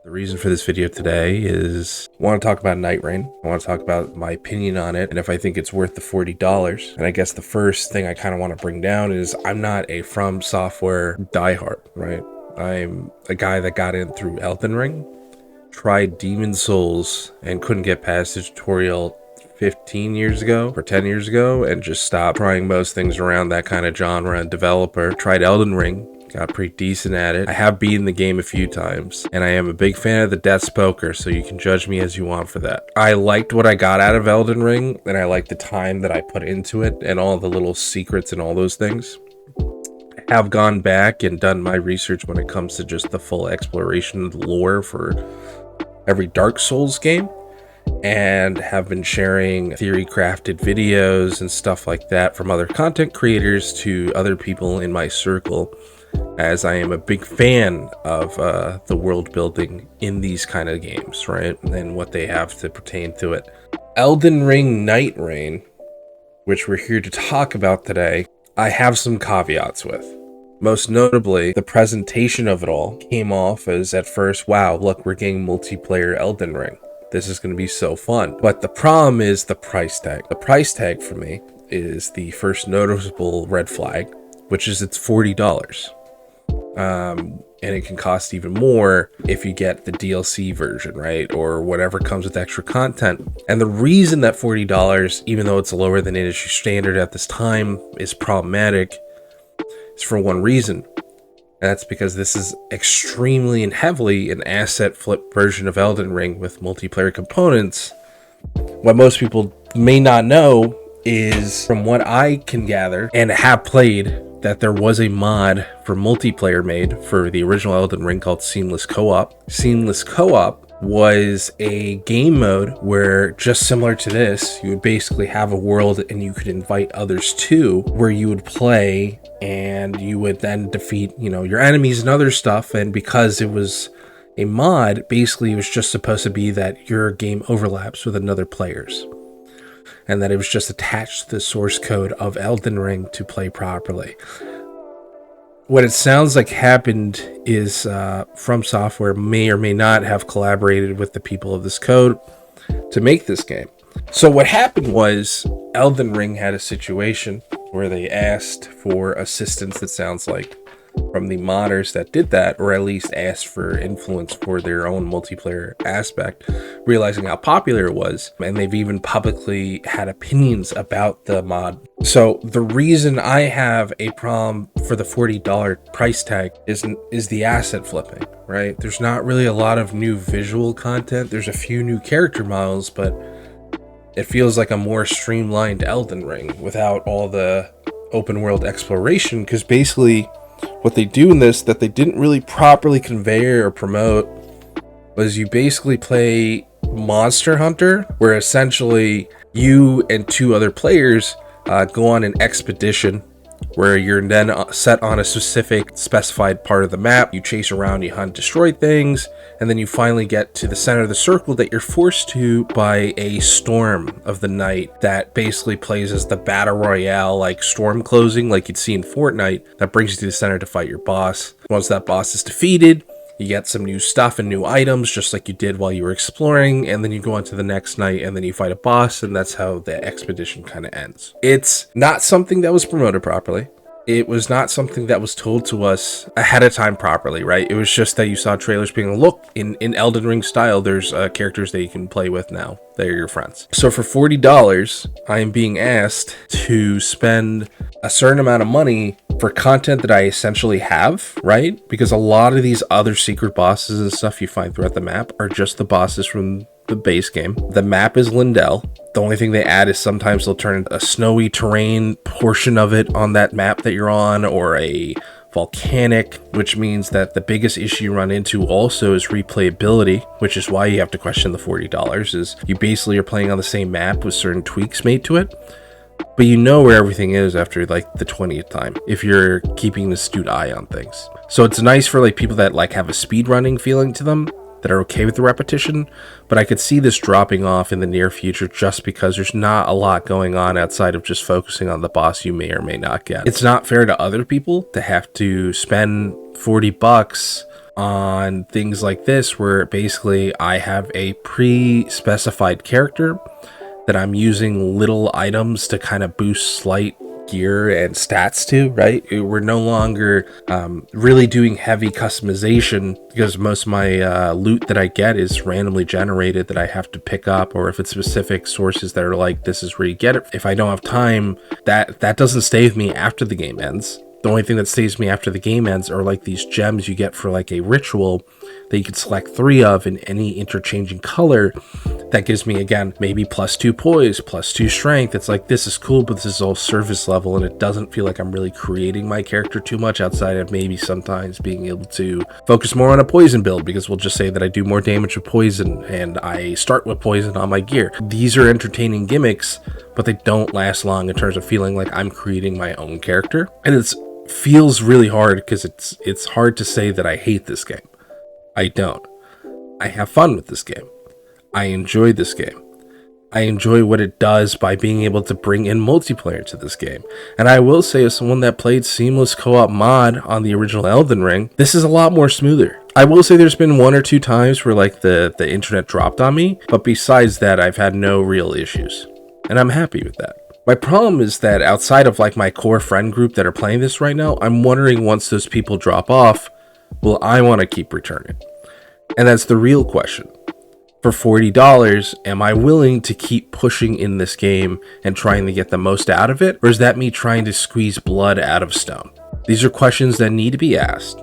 The reason for this video today is I want to talk about Nightreign. I want to talk about my opinion on it and if I think it's worth the $40. And I guess the first thing I kind of want to bring down is I'm not a From Software diehard, right? I'm a guy that got in through Eldenring, tried Demon Souls and couldn't get past the tutorial 15 years ago or 10 years ago and just stopped trying most things around that kind of genre and developer. Tried Eldenring. Got pretty decent at it. I have beaten the game a few times, and I am a big fan of the Death Poker, so you can judge me as you want for that. I liked what I got out of Elden Ring, and I liked the time that I put into it, and all the little secrets and all those things. I have gone back and done my research when it comes to just the full exploration of the lore for every Dark Souls game, and have been sharing theory crafted videos and stuff like that from other content creators to other people in my circle, as I am a big fan of the world building in these kind of games, right? And what they have to pertain to it. Eldenring Nightreign, which we're here to talk about today, I have some caveats with. Most notably, the presentation of it all came off as at first, wow, look, we're getting multiplayer Elden Ring. This is going to be so fun. But the problem is the price tag. The price tag for me is the first noticeable red flag, which is it's $40. And it can cost even more if you get the DLC version, right? Or whatever comes with extra content. And the reason that $40, even though it's lower than industry standard at this time, is problematic is for one reason. And that's because this is extremely and heavily an asset flip version of Elden Ring with multiplayer components. What most people may not know is, from what I can gather and have played, that there was a mod for multiplayer made for the original Elden Ring called Seamless Co-op. Seamless Co-op was a game mode where, just similar to this, you would basically have a world and you could invite others to, where you would play and you would then defeat, your enemies and other stuff. And because it was a mod, basically it was just supposed to be that your game overlaps with another player's, and that it was just attached to the source code of Elden Ring to play properly. What it sounds like happened is From Software may or may not have collaborated with the people of this code to make this game. So what happened was Elden Ring had a situation where they asked for assistance, that sounds like, from the modders that did that, or at least asked for influence for their own multiplayer aspect, realizing how popular it was, and they've even publicly had opinions about the mod. So the reason I have a problem for the $40 price tag is the asset flipping, right? There's not really a lot of new visual content. There's a few new character models, but it feels like a more streamlined Elden Ring without all the open world exploration, because basically what they do in this that they didn't really properly convey or promote was you basically play Monster Hunter, where essentially you and two other players go on an expedition where you're then set on a specified part of the map. You chase around, you hunt, destroy things, and then you finally get to the center of the circle that you're forced to by a storm of the night that basically plays as the battle royale, like storm closing, like you'd see in Fortnite, that brings you to the center to fight your boss. Once that boss is defeated, you get some new stuff and new items, just like you did while you were exploring, and then you go on to the next night, and then you fight a boss, and that's how the expedition kind of ends. It's not something that was promoted properly. It was not something that was told to us ahead of time properly, right? It was just that you saw trailers being, look, in Elden Ring style, there's characters that you can play with now. They're your friends. So for $40, I am being asked to spend a certain amount of money for content that I essentially have, right? Because a lot of these other secret bosses and stuff you find throughout the map are just the bosses from the base game. The map is Lindell. The only thing they add is sometimes they'll turn a snowy terrain portion of it on that map that you're on, or a volcanic, which means that the biggest issue you run into also is replayability, which is why you have to question the $40, is you basically are playing on the same map with certain tweaks made to it, but you know where everything is after like the 20th time if you're keeping an astute eye on things. So it's nice for like people that like have a speedrunning feeling to them, that are okay with the repetition, but I could see this dropping off in the near future just because there's not a lot going on outside of just focusing on the boss you may or may not get. It's not fair to other people to have to spend $40 on things like this, where basically I have a pre-specified character that I'm using little items to kind of boost slight gear and stats to, right? We're no longer really doing heavy customization, because most of my loot that I get is randomly generated that I have to pick up, or if it's specific sources that are like, this is where you get it. If I don't have time, that doesn't stay with me after the game ends. The only thing that stays with me after the game ends are like these gems you get for like a ritual that you can select 3 of in any interchanging color. That gives me, again, maybe +2 poise, +2 strength. It's like, this is cool, but this is all surface level, and it doesn't feel like I'm really creating my character too much outside of maybe sometimes being able to focus more on a poison build, because we'll just say that I do more damage with poison and I start with poison on my gear. These are entertaining gimmicks, but they don't last long in terms of feeling like I'm creating my own character. And it feels really hard, because it's hard to say that I hate this game. I don't. I have fun with this game. I enjoy this game. I enjoy what it does by being able to bring in multiplayer to this game. And I will say, as someone that played seamless co-op mod on the original Elden Ring, this is a lot more smoother. I will say there's been 1 or 2 times where like the internet dropped on me, but besides that, I've had no real issues. And I'm happy with that. My problem is that outside of like my core friend group that are playing this right now, I'm wondering, once those people drop off, will I want to keep returning? And that's the real question. For $40, am I willing to keep pushing in this game and trying to get the most out of it? Or is that me trying to squeeze blood out of stone? These are questions that need to be asked.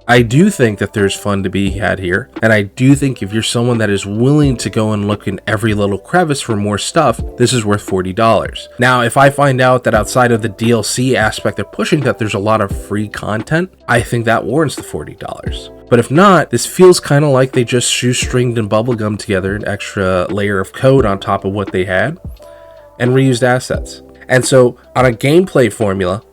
I do think that there's fun to be had here, and I do think if you're someone that is willing to go and look in every little crevice for more stuff, this is worth $40. Now, if I find out that outside of the DLC aspect they're pushing, that there's a lot of free content, I think that warrants the $40. But if not, this feels kind of like they just shoestringed and bubblegummed together an extra layer of code on top of what they had and reused assets. And so on a gameplay formula,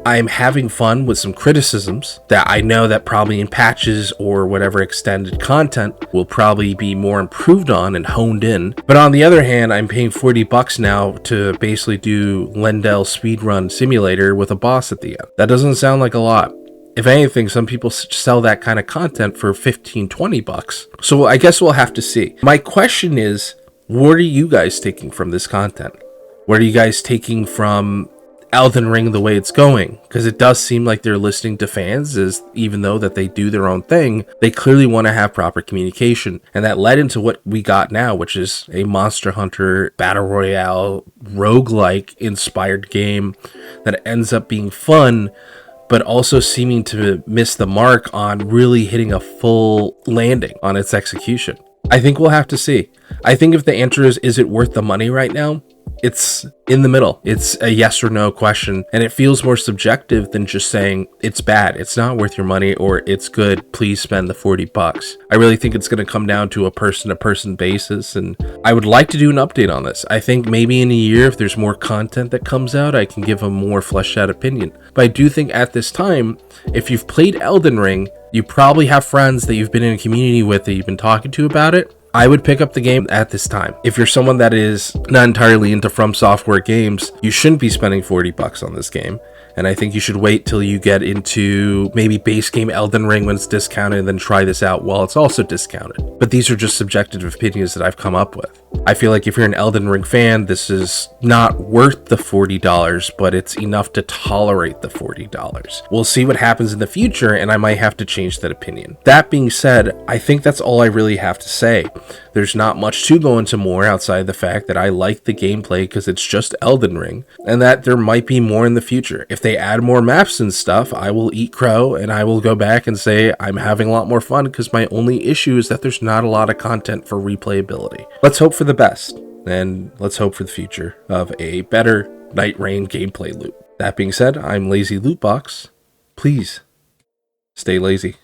I'm having fun with some criticisms that I know that probably in patches or whatever extended content will probably be more improved on and honed in. But on the other hand, I'm paying $40 now to basically do Lendl speedrun simulator with a boss at the end. That doesn't sound like a lot. If anything, some people sell that kind of content for $15-20. So I guess we'll have to see. My question is, what are you guys taking from this content? What are you guys taking from Elden Ring the way it's going? Because it does seem like they're listening to fans, as even though that they do their own thing, they clearly want to have proper communication. And that led into what we got now, which is a Monster Hunter Battle Royale roguelike inspired game that ends up being fun, but also seeming to miss the mark on really hitting a full landing on its execution. I think we'll have to see. I think if the answer is it worth the money right now? It's in the middle. It's a yes or no question, and it feels more subjective than just saying it's bad, it's not worth your money, or it's good, please spend the $40. I really think it's going to come down to a person-to-person basis, and I would like to do an update on this. I think maybe in a year, if there's more content that comes out, I can give a more fleshed out opinion. But I do think at this time, if you've played Elden Ring, you probably have friends that you've been in a community with that you've been talking to about it. I would pick up the game at this time. If you're someone that is not entirely into From Software games, you shouldn't be spending $40 on this game. And I think you should wait till you get into maybe base game Elden Ring when it's discounted, and then try this out while it's also discounted. But these are just subjective opinions that I've come up with. I feel like if you're an Elden Ring fan, this is not worth the $40, but it's enough to tolerate the $40. We'll see what happens in the future, and I might have to change that opinion. That being said, I think that's all I really have to say. There's not much to go into more outside the fact that I like the gameplay because it's just Elden Ring, and that there might be more in the future. If they add more maps and stuff, I will eat crow, and I will go back and say I'm having a lot more fun, because my only issue is that there's not a lot of content for replayability. Let's hope for the best, and let's hope for the future of a better Nightreign gameplay loop. That being said, I'm Lazylootbox. Please stay lazy.